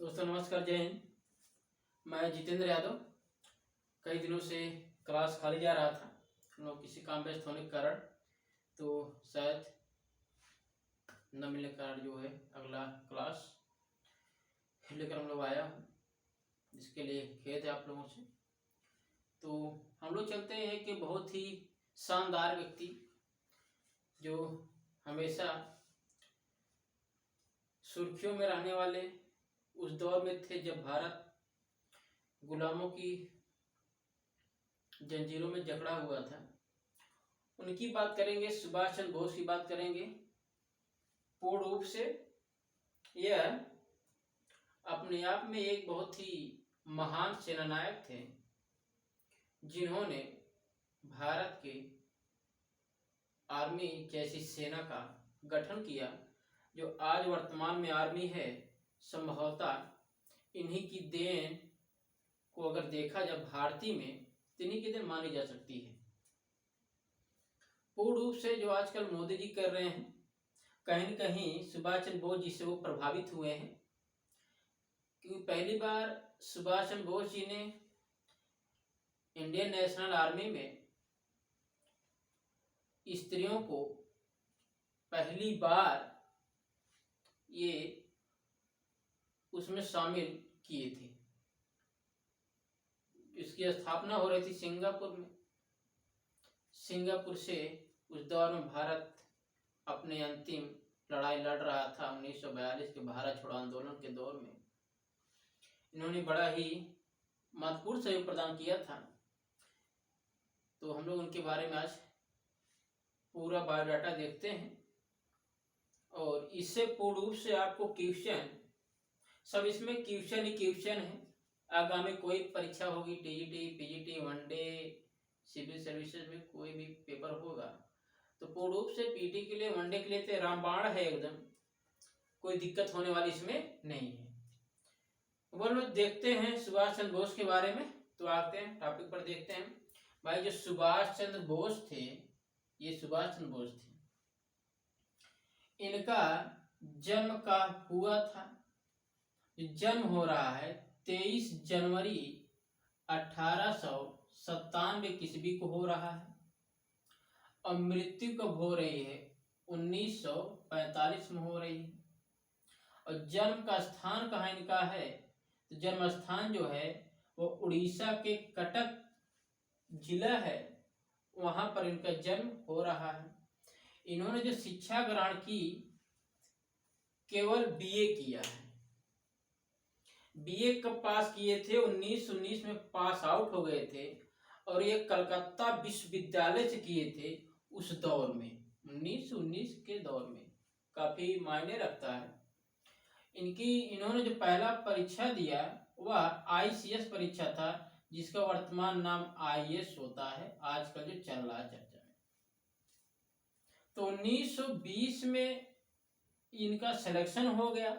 दोस्तों नमस्कार, जय हिंद। मैं जितेंद्र यादव। कई दिनों से क्लास खाली जा रहा था, हम लोग किसी काम व्यस्त होने के कारण, तो शायद न मिलने के कारण जो है अगला क्लास लेकर हम लोग आया हूँ, जिसके लिए खेद है आप लोगों से। तो हम लोग चलते हैं कि बहुत ही शानदार व्यक्ति जो हमेशा सुर्खियों में रहने वाले उस दौर में थे जब भारत गुलामों की जंजीरों में जकड़ा हुआ था। उनकी बात करेंगे, सुभाष चंद्र बोस की बात करेंगे। पूर्ण रूप से यह अपने आप में एक बहुत ही महान सेनानायक थे, जिन्होंने भारत के आर्मी जैसी सेना का गठन किया, जो आज वर्तमान में आर्मी है। संभवतः इन्हीं की देन को अगर देखा जाए भारतीय में, तो इन्हीं की देन मानी जा सकती है। पूर्ण रूप से जो आजकल मोदी जी कर रहे हैं, कहीं न कहीं सुभाष चंद्र बोस जी से वो प्रभावित हुए हैं, क्योंकि पहली बार सुभाष चंद्र बोस जी ने इंडियन नेशनल आर्मी में स्त्रियों को पहली बार ये उसमें शामिल किए थे। इसकी स्थापना हो रही थी सिंगापुर में। सिंगापुर से उस दौर में भारत अपने अंतिम लड़ाई लड़ रहा था 1942 के भारत छोड़ो आंदोलन के दौर में। इन्होंने बड़ा ही महत्वपूर्ण सहयोग प्रदान किया था। तो हम लोग उनके बारे में आज पूरा बायोडाटा देखते हैं, और इससे पूर्ण रूप से आपको क्वेश्चन, सब इसमें क्वेश्चन ही क्वेश्चन है। आगामी कोई परीक्षा होगी, TGT, PGT, one day, civil services में कोई भी पेपर होगा, तो पूर्ण रूप से पीटी के लिए, वनडे के लिए तो रामबाण है एकदम, कोई दिक्कत होने वाली इसमें नहीं है। वो लोग देखते हैं सुभाष चंद्र बोस के बारे में। तो आते हैं टॉपिक पर, देखते हैं भाई। जो सुभाष चंद्र बोस थे, ये सुभाष चंद्र बोस थे, इनका जन्म का हुआ था, जन्म हो रहा है 23 जनवरी 1897 ईस्वी को हो रहा है, और मृत्यु कब हो रही है? 1945 में हो रही है। और जन्म का स्थान कहाँ इनका है? तो जन्म स्थान जो है वो उड़ीसा के कटक जिला है, वहां पर इनका जन्म हो रहा है। इन्होंने जो शिक्षा ग्रहण की, केवल बीए किया है। बीए कब पास किए थे? 1919 में पास आउट हो गए थे, और ये कलकत्ता विश्वविद्यालय से किए थे उस दौर में, 1919 के दौर में। काफी मायने रखता है। इन्होंने जो पहला परीक्षा दिया वह आईसीएस परीक्षा था, जिसका वर्तमान नाम आईएएस होता है, आजकल जो चल रहा है चर्चा में। तो 1920 में इनका सिलेक्शन हो गया,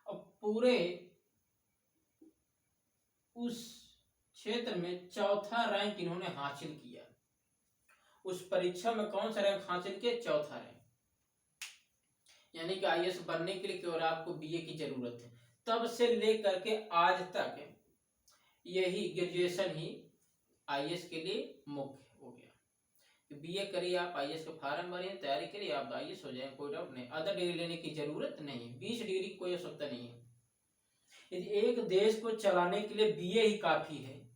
और पूरे उस क्षेत्र में चौथा रैंक इन्होंने हासिल किया। उस परीक्षा में कौन सा रैंक हासिल किया? चौथा रैंक। यानी कि आईएएस बनने के लिए केवल आपको बीए की जरूरत है। तब से लेकर के आज तक यही ग्रेजुएशन ही आईएएस के लिए मुख्य हो गया। तो बीए करिए आप, आईएएस का फॉर्म भरिए, तैयारी करिए, आप आईएएस हो जाए, कोई डाउट नहीं। अदर डिग्री लेने की जरूरत नहीं, 20 डिग्री की कोई आवश्यकता नहीं है। यदि एक देश को चलाने के लिए बीए ही काफी है,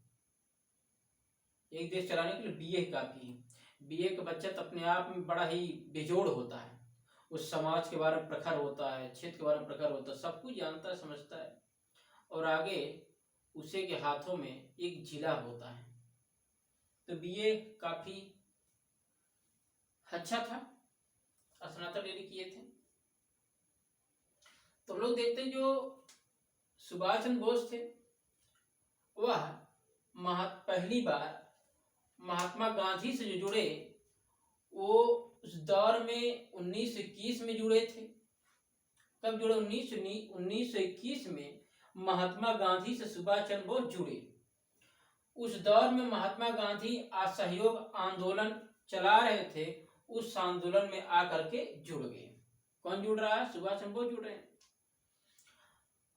एक देश चलाने के लिए बीए ही काफी है। बीए का बच्चा तो अपने आप में बड़ा ही बेजोड़ होता है, उस समाज के बारे में प्रखर होता है, क्षेत्र के बारे में प्रखर होता है, सब कुछ जानता है, समझता है, और आगे उसे के हाथों में एक जिला होता है। तो बीए काफी अच्छा था, स्नातक डिग्री किए थे। तो हम लोग देखते हैं जो सुभाष चंद्र बोस थे, वह पहली बार महात्मा गांधी से जो जुड़े, वो उस दौर में 1921 में जुड़े थे। कब जुड़े? 1921 में महात्मा गांधी से सुभाष चंद्र बोस जुड़े। उस दौर में महात्मा गांधी असहयोग आंदोलन चला रहे थे, उस आंदोलन में आकर के जुड़ गए। कौन जुड़ रहा है? सुभाष चंद्र बोस जुड़ रहे हैं।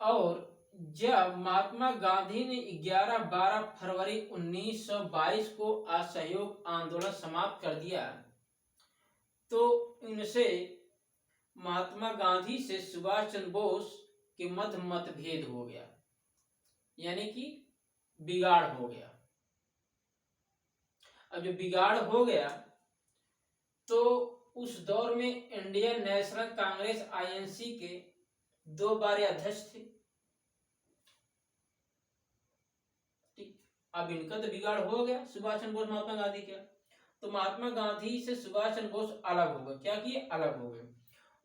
और जब महात्मा गांधी ने 11-12 फरवरी 1922 को असहयोग आंदोलन समाप्त कर दिया, तो इनसे महात्मा गांधी से सुभाष चंद्र बोस के मध्य मतभेद हो गया, यानी कि बिगाड़ हो गया। अब जो बिगाड़ हो गया तो उस दौर में इंडियन नेशनल कांग्रेस आईएनसी के 2 बार अध्यक्ष थे। ठीक, अब इनका तो बिगाड़ हो गया, सुभाष चंद्र बोस महात्मा गांधी का, तो महात्मा गांधी से सुभाष चंद्र बोस अलग हो गए। क्या किए? अलग हो गए।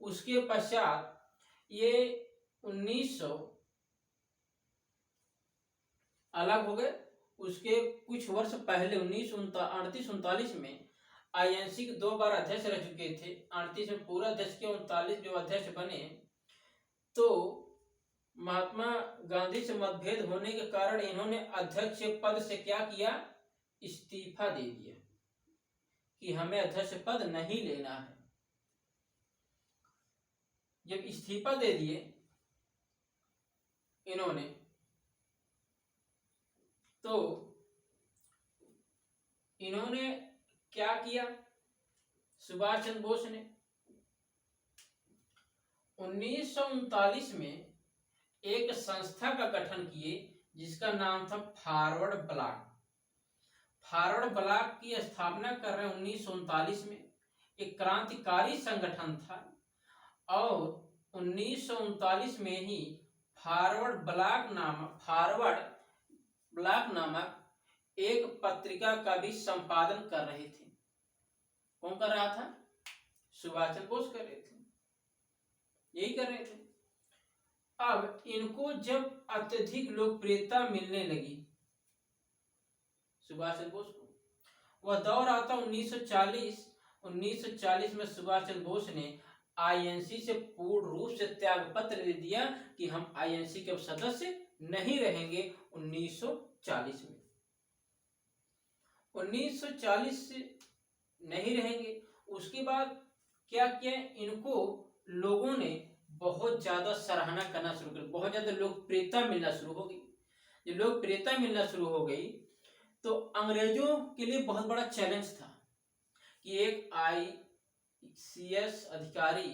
उसके पश्चात ये 1900 अलग हो गए। उसके कुछ वर्ष पहले 1938-39 में आईएनसी के 2 बार अध्यक्ष रह चुके थे। 38 में पूरा अध्यक्ष के 39 जो अध्यक्ष बने, तो महात्मा गांधी से मतभेद होने के कारण इन्होंने अध्यक्ष पद से क्या किया? इस्तीफा दे दिया कि हमें अध्यक्ष पद नहीं लेना है। जब इस्तीफा दे दिए इन्होंने, तो इन्होंने क्या किया? सुभाष चंद्र बोस ने 1939 में एक संस्था का गठन किए जिसका नाम था फॉरवर्ड ब्लॉक। फॉरवर्ड ब्लॉक की स्थापना कर रहे 1939 में। एक क्रांतिकारी संगठन था और 1939 में ही फॉरवर्ड ब्लॉक नामक एक पत्रिका का भी संपादन कर रहे थे। कौन कर रहा था? सुभाष चंद्र बोस कर रहे थे, यही कर रहे थे। अब इनको जब अत्यधिक लोकप्रियता मिलने लगी सुभाष चंद्र बोस को, वह दौर आता 1940 में सुभाष चंद्र बोस ने आईएनसी से पूर्ण रूप से त्याग पत्र दे दिया कि हम आईएनसी के सदस्य नहीं रहेंगे। 1940 में 1940 से नहीं रहेंगे। उसके बाद क्या किया? इनको लोगों ने बहुत ज्यादा सराहना करना शुरू कर, बहुत ज्यादा लोकप्रियता मिलना शुरू हो गई। जब लोकप्रियता मिलना शुरू हो गई तो अंग्रेजों के लिए बहुत बड़ा चैलेंज था कि एक आईसीएस अधिकारी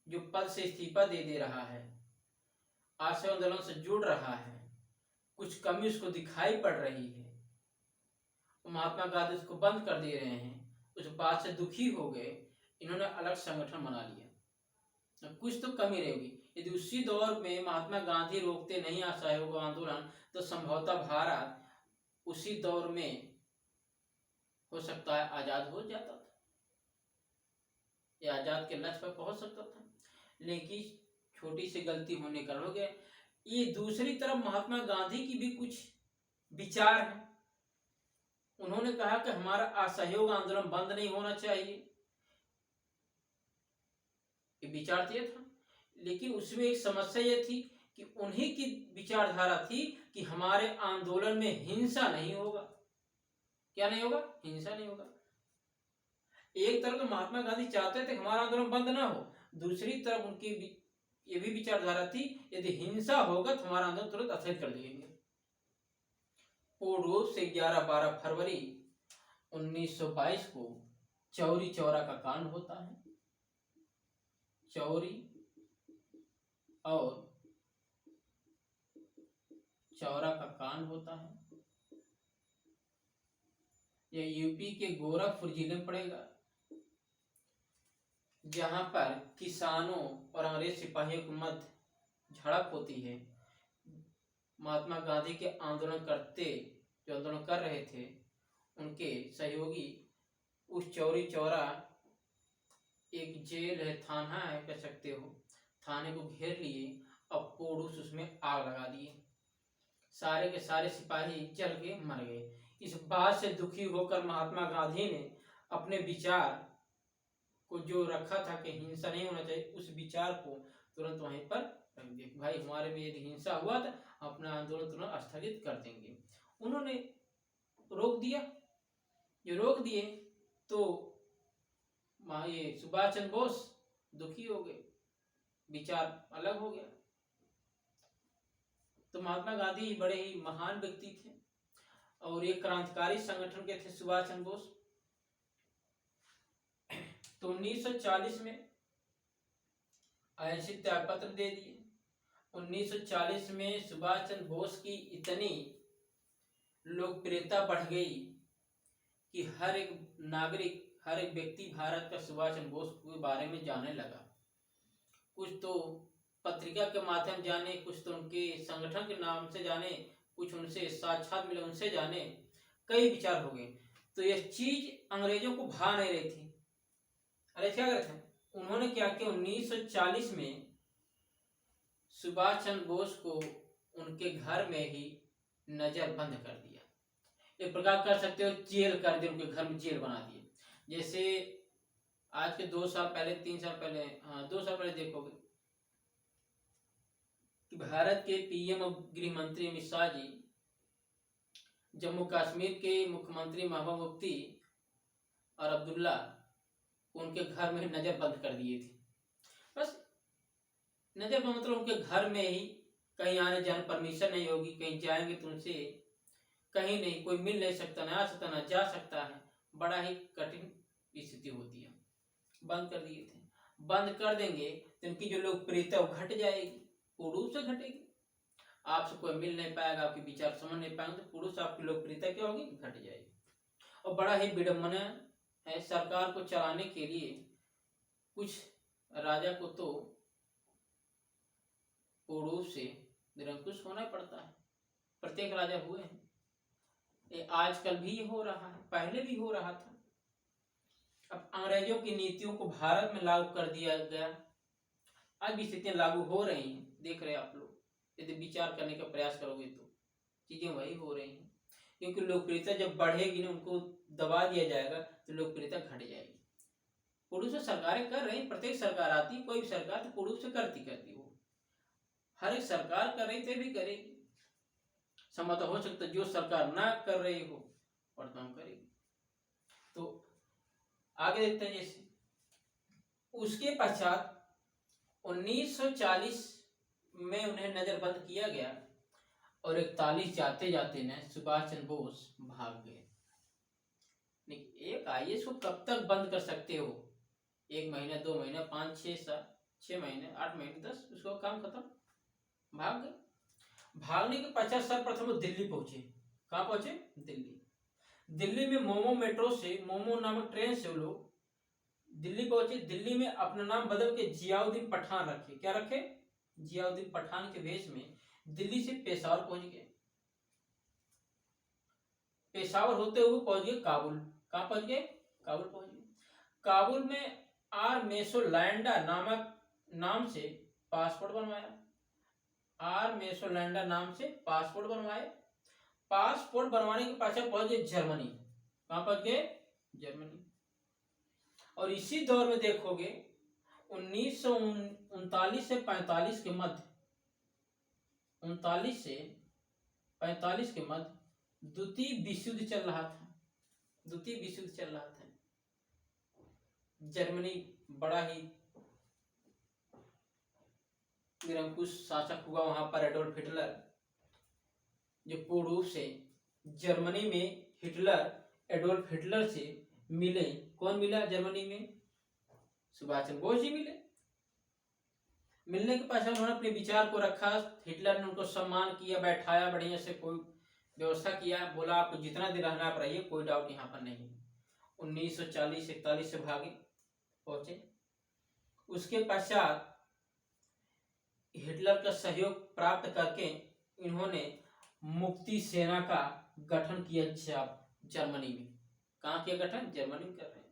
जो पद से इस्तीफा दे रहा है, असहयोग आंदोलन से जुड़ रहा है, कुछ कमी उसको दिखाई पड़ रही है, महात्मा गांधी उसको बंद कर दे रहे हैं। उस बात से दुखी हो गए, इन्होंने अलग संगठन बना लिया। कुछ तो कमी रहेगी। यदि उसी दौर में महात्मा गांधी रोकते नहीं असहयोग आंदोलन, तो संभवतः भारत उसी दौर में हो सकता है आजाद हो जाता था या आजाद के लक्ष्य पर पहुंच सकता था, लेकिन छोटी सी गलती होने का हो गया। ये दूसरी तरफ महात्मा गांधी की भी कुछ विचार है। उन्होंने कहा कि हमारा असहयोग आंदोलन बंद नहीं होना चाहिए, ये विचार तो था, लेकिन उसमें एक समस्या ये थी कि उन्हीं की विचारधारा थी कि हमारे आंदोलन में हिंसा नहीं होगा। क्या नहीं होगा? हिंसा नहीं होगा। एक तरफ तो महात्मा गांधी चाहते थे हमारा आंदोलन बंद ना हो, दूसरी तरफ उनकी ये भी विचारधारा थी यदि हिंसा होगा तो हमारा आंदोलन तुरंत स्थगित कर देंगे। पूर्ण रूप से 11-12 फरवरी 1922 को चौरी चौरा का कांड होता है। चौरी और चौरा का कांड होता है। यह यूपी के गोरखपुर जिले में पड़ेगा, जहां पर किसानों और अंग्रेज सिपाहियों के मध्य झड़प होती है। महात्मा गांधी के जो आंदोलन कर रहे थे, उनके सहयोगी उस चौरी चौरा एक जेल है, थाना है कह सकते हो, थाने को घेर लिए और पोड़ूस उसमें आग लगा दिए। सारे के सारे सिपाही जल के मर गए। इस बात से दुखी होकर महात्मा गांधी ने अपने विचार को जो रखा था कि हिंसा नहीं होना चाहिए, उस विचार को तुरंत वहीं पर रख दिया। भाई हमारे में यदि हिंसा हुआ तो अपना आंदोलन तुरंत स्थगित कर देंगे। उन्होंने रोक दिया। ये रोक दिए तो ये सुभाष चंद्र बोस दुखी हो गए, विचार अलग हो गया। तो महात्मा गांधी बड़े ही महान व्यक्ति थे और एक क्रांतिकारी संगठन के थे सुभाष चंद्र बोस। तो 1940 में अहिंसक त्याग पत्र दे दिए। 1940 में सुभाष चंद्र बोस की इतनी लोकप्रियता बढ़ गई कि हर एक नागरिक, हर एक व्यक्ति भारत का सुभाष चंद्र बोस के बारे में जानने लगा। कुछ तो पत्रिका के माध्यम जाने, कुछ तो उनके संगठन के नाम से जाने, कुछ उनसे साक्षात मिले उनसे जाने, कई विचार हो गए। तो यह चीज अंग्रेजों को भा नहीं रही थी। अरे क्या करे थे, उन्होंने क्या किया, 1940 में सुभाष चंद्र बोस को उनके घर में ही नजरबंद कर दिया। एक प्रकार कर सकते हो जेल कर दिया, उनके घर में जेल बना दिए। जैसे आज के 2 साल पहले, 3 साल पहले, 2 साल पहले देखोगे कि भारत के पीएम और गृह मंत्री अमित शाह जी जम्मू कश्मीर के मुख्यमंत्री महबूबा मुफ्ती और अब्दुल्ला उनके घर में नजरबंद कर दिए थे। बस नजरबंद मतलब उनके घर में ही, कहीं आने जाने परमिशन नहीं होगी, कहीं जाएंगे तो उनसे कहीं नहीं, कोई मिल नहीं सकता, ना आ सकता, ना जा सकता है। बड़ा ही कठिन स्थिति होती है। बंद कर दिए थे। बंद कर देंगे तो इनकी जो लोकप्रियता वो घट जाएगी, पूर्ण रूप से घटेगी। आपसे कोई मिल नहीं पाएगा, आपके विचार समझ नहीं पाएंगे, तो पूर्ण से आपकी लोकप्रियता क्या होगी, घट जाएगी। और बड़ा ही विडम्बना है, सरकार को चलाने के लिए कुछ राजा को तो पूर्ण रूप से निरंकुश होना पड़ता है। प्रत्येक राजा हुए हैं, ये आजकल भी हो रहा है, पहले भी हो रहा था। अब अंग्रेजों की नीतियों को भारत में लागू कर दिया गया। आज भी स्थितियां लागू हो रही हैं, देख रहे हैं आप लोग। यदि विचार करने का प्रयास करोगे तो चीजें वही हो रही हैं, क्योंकि लोकप्रियता जब बढ़ेगी ना, उनको दबा दिया जाएगा तो लोकप्रियता घट जाएगी। पूर्ण से सरकारें कर रही, प्रत्येक सरकार आती, कोई भी सरकार तो पूर्ण से करती वो, हर एक सरकार कर रही तो भी करेगी। संभवतः हो सकता है जो सरकार ना कर रही हो वर्तमान करेगी। तो आगे देखते हैं। जैसे उसके पश्चात 1940 में उन्हें नजरबंद किया गया और 41 जाते जाते न सुभाष चंद्र बोस भाग गए। एक आईएएस को कब तक बंद कर सकते हो? 1 महीना, 2 महीना, 5, 6 साल, 6 महीने, 8 महीने, 10, उसको काम खत्म, भाग गए। भागने के पश्चात सर्वप्रथम वो दिल्ली पहुंचे। कहाँ पहुंचे? दिल्ली। दिल्ली में मोमो मेट्रो से, मोमो नामक ट्रेन से वो लोग दिल्ली पहुंचे। दिल्ली में अपना नाम बदल के जियाउद्दीन पठान रखे। क्या रखे? जियाउद्दीन पठान के भेष में दिल्ली से पेशावर पहुंच गए। पेशावर होते हुए पहुंच गए काबुल। कहाँ पहुंच गए? काबुल पहुंच गए। काबुल में आर मेसोलैंडा नामक नाम से पासपोर्ट बनवाया। आर मेसोलैंडा नाम से पासपोर्ट बनवाए। पासपोर्ट बनवाने के पश्चात पहुंच गए जर्मनी। कहां पहुंच गए? जर्मनी। और इसी दौर में देखोगे 1939 से 45 के मध्य, 39 से 45 के मध्य द्वितीय विश्व युद्ध चल रहा था। द्वितीय विश्व युद्ध चल रहा था। जर्मनी बड़ा ही निरंकुश शासक हुआ वहां पर। एडोल्फ हिटलर जो पूर्ण रूप से जर्मनी में हिटलर, एडोल्फ हिटलर से मिले। कौन मिला जर्मनी में? सुभाष चंद्र बोस जी मिले। मिलने के पश्चात उन्होंने अपने विचार को रखा। हिटलर ने उनको सम्मान किया, बैठाया, बढ़िया से कोई व्यवस्था किया, बोला आपको जितना दिन रहना आप रहिए, कोई डाउट यहाँ पर नहीं। 1940-41 से भागे पहुंचे। उसके पश्चात हिटलर का सहयोग प्राप्त करके इन्होंने मुक्ति सेना का गठन किया जर्मनी में। कहाँ किया गठन? जर्मनी में कर रहे हैं।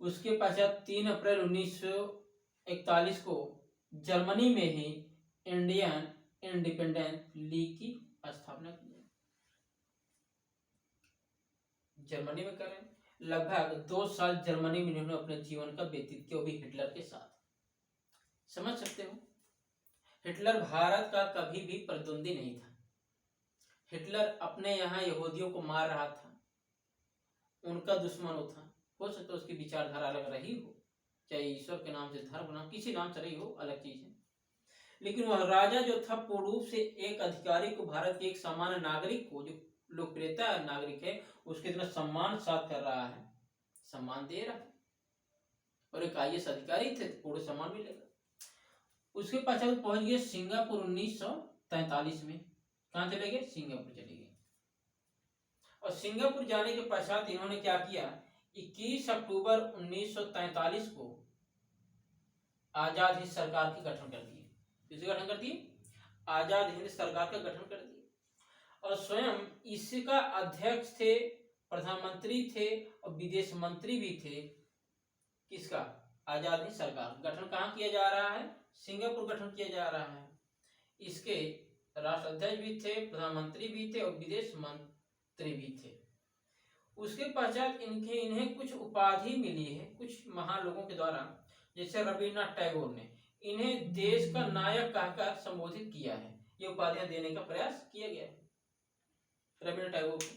उसके पश्चात 3 अप्रैल 1941 को जर्मनी में ही इंडियन इंडिपेंडेंस लीग की स्थापना की। जर्मनी में कर रहे हैं। लगभग 2 साल जर्मनी में इन्होंने अपने जीवन का व्यतीत किया, वो भी हिटलर के साथ। समझ सकते हो, हिटलर भारत का कभी भी प्रतिद्वंदी नहीं था। हिटलर अपने यहाँ यहूदियों को मार रहा था, उनका दुश्मन वो था। हो सकता है उसकी विचारधारा अलग रही हो, चाहे ईश्वर के नाम से, धर्म नाम, किसी नाम से रही हो, अलग चीज है। लेकिन वह राजा जो था पूर्ण रूप से एक अधिकारी को, भारत के एक सामान्य नागरिक को, जो लोकप्रियता नागरिक है, उसके इतना सम्मान साथ कर रहा है, सम्मान दे रहा है, और एक IAS अधिकारी थे तो पूर्ण सम्मान मिलेगा। उसके पश्चात पहुंच गए सिंगापुर 1943 में। कहाँ चले गए? सिंगापुर चले गए। और सिंगापुर जाने के पश्चात इन्होंने क्या किया, 21 अक्टूबर 1943 को आजाद हिंद सरकार की गठन कर दिए। किसका गठन कर दिए? आजाद हिंद सरकार का गठन कर दिया। और स्वयं इसका अध्यक्ष थे, प्रधानमंत्री थे और विदेश मंत्री भी थे। किसका? आजाद हिंद सरकार। गठन कहाँ किया जा रहा है? सिंगापुर गठन किया जा रहा है। इसके राष्ट्राध्यक्ष भी थे, प्रधानमंत्री भी थे और विदेश मंत्री भी थे। उसके पश्चात इन्हें कुछ उपाधि मिली है कुछ महान लोगों के द्वारा, जैसे रविन्द्रनाथ टैगोर ने इन्हें देश का नायक कहकर संबोधित किया है। ये उपाधियां देने का प्रयास किया गया है रविन्द्रनाथ टैगोर को।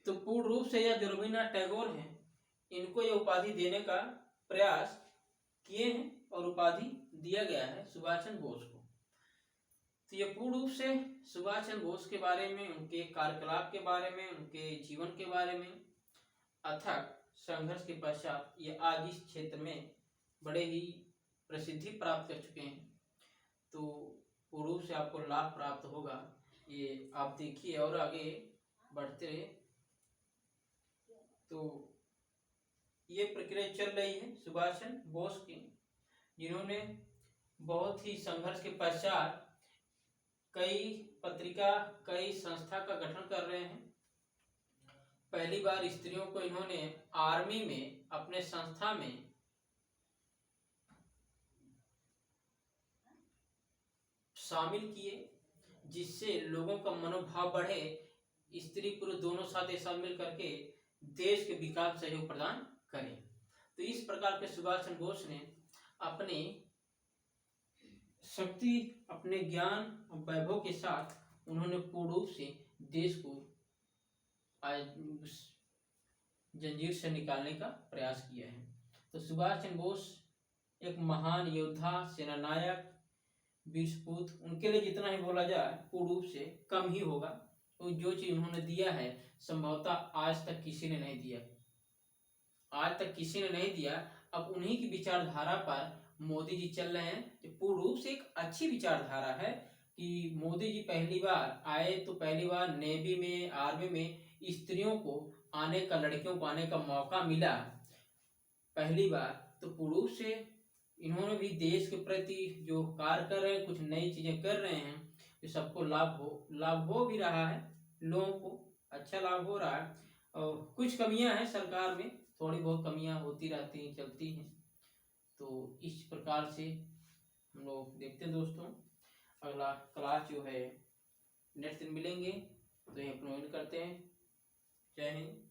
तो पूर्ण रूप से यह जो रविन्द्रनाथ टैगोर हैं, इनको ये उपाधि देने का प्रयास किए हैं और उपाधि दिया गया है सुभाष चंद्र बोस को। तो ये पूर्ण रूप से सुभाष चंद्र बोस के बारे में, उनके कार्यकलाप के बारे में, उनके जीवन के बारे में, अथक संघर्ष के पश्चात ये आज इस क्षेत्र में बड़े ही प्रसिद्धि प्राप्त कर चुके हैं। तो पूर्ण रूप से आपको लाभ प्राप्त होगा, ये आप देखिए और आगे बढ़ते रहे। तो ये प्रक्रिया चल रही है सुभाष चंद्र बोस की, जिन्होंने बहुत ही संघर्ष के पश्चात कई पत्रिका, कई संस्था का गठन कर रहे हैं। पहली बार स्त्रियों को इन्होंने आर्मी में, अपने संस्था में शामिल किए, जिससे लोगों का मनोभाव बढ़े, स्त्री पुरुष दोनों साथ एक साथ मिल करके देश के विकास में सहयोग प्रदान करें। तो इस प्रकार के सुभाष चंद्र बोस ने अपने शक्ति, अपने ज्ञान और वैभव के साथ उन्होंने पूर्ण रूप से देश को जंजीर से निकालने का प्रयास किया है। तो सुभाष चंद्र बोस एक महान योद्धा, सेनानायक, वीर सपूत, उनके लिए जितना ही बोला जाए पूर्ण रूप से कम ही होगा। तो जो चीज उन्होंने दिया है संभवतः आज तक किसी ने नहीं दिया, आज तक किसी ने नहीं दिया। अब उन्हीं की विचारधारा पर मोदी जी चल रहे हैं। तो पूर्ण रूप से एक अच्छी विचारधारा है कि मोदी जी पहली बार आए तो पहली बार नेवी में, आर्मी में स्त्रियों को आने का, लड़कियों को आने का मौका मिला पहली बार। तो पूर्ण रूप से इन्होंने भी देश के प्रति जो कार्य कर रहे हैं, कुछ नई चीजें कर रहे हैं, तो सबको लाभ हो भी रहा है, लोगों को अच्छा लाभ हो रहा है। और कुछ कमियां हैं सरकार में, थोड़ी बहुत कमियां होती रहती हैं, चलती हैं। तो इस प्रकार से हम लोग देखते हैं दोस्तों। अगला क्लास जो है नेक्स्ट दिन मिलेंगे, तो ये अपलोड करते हैं। जय हिंद।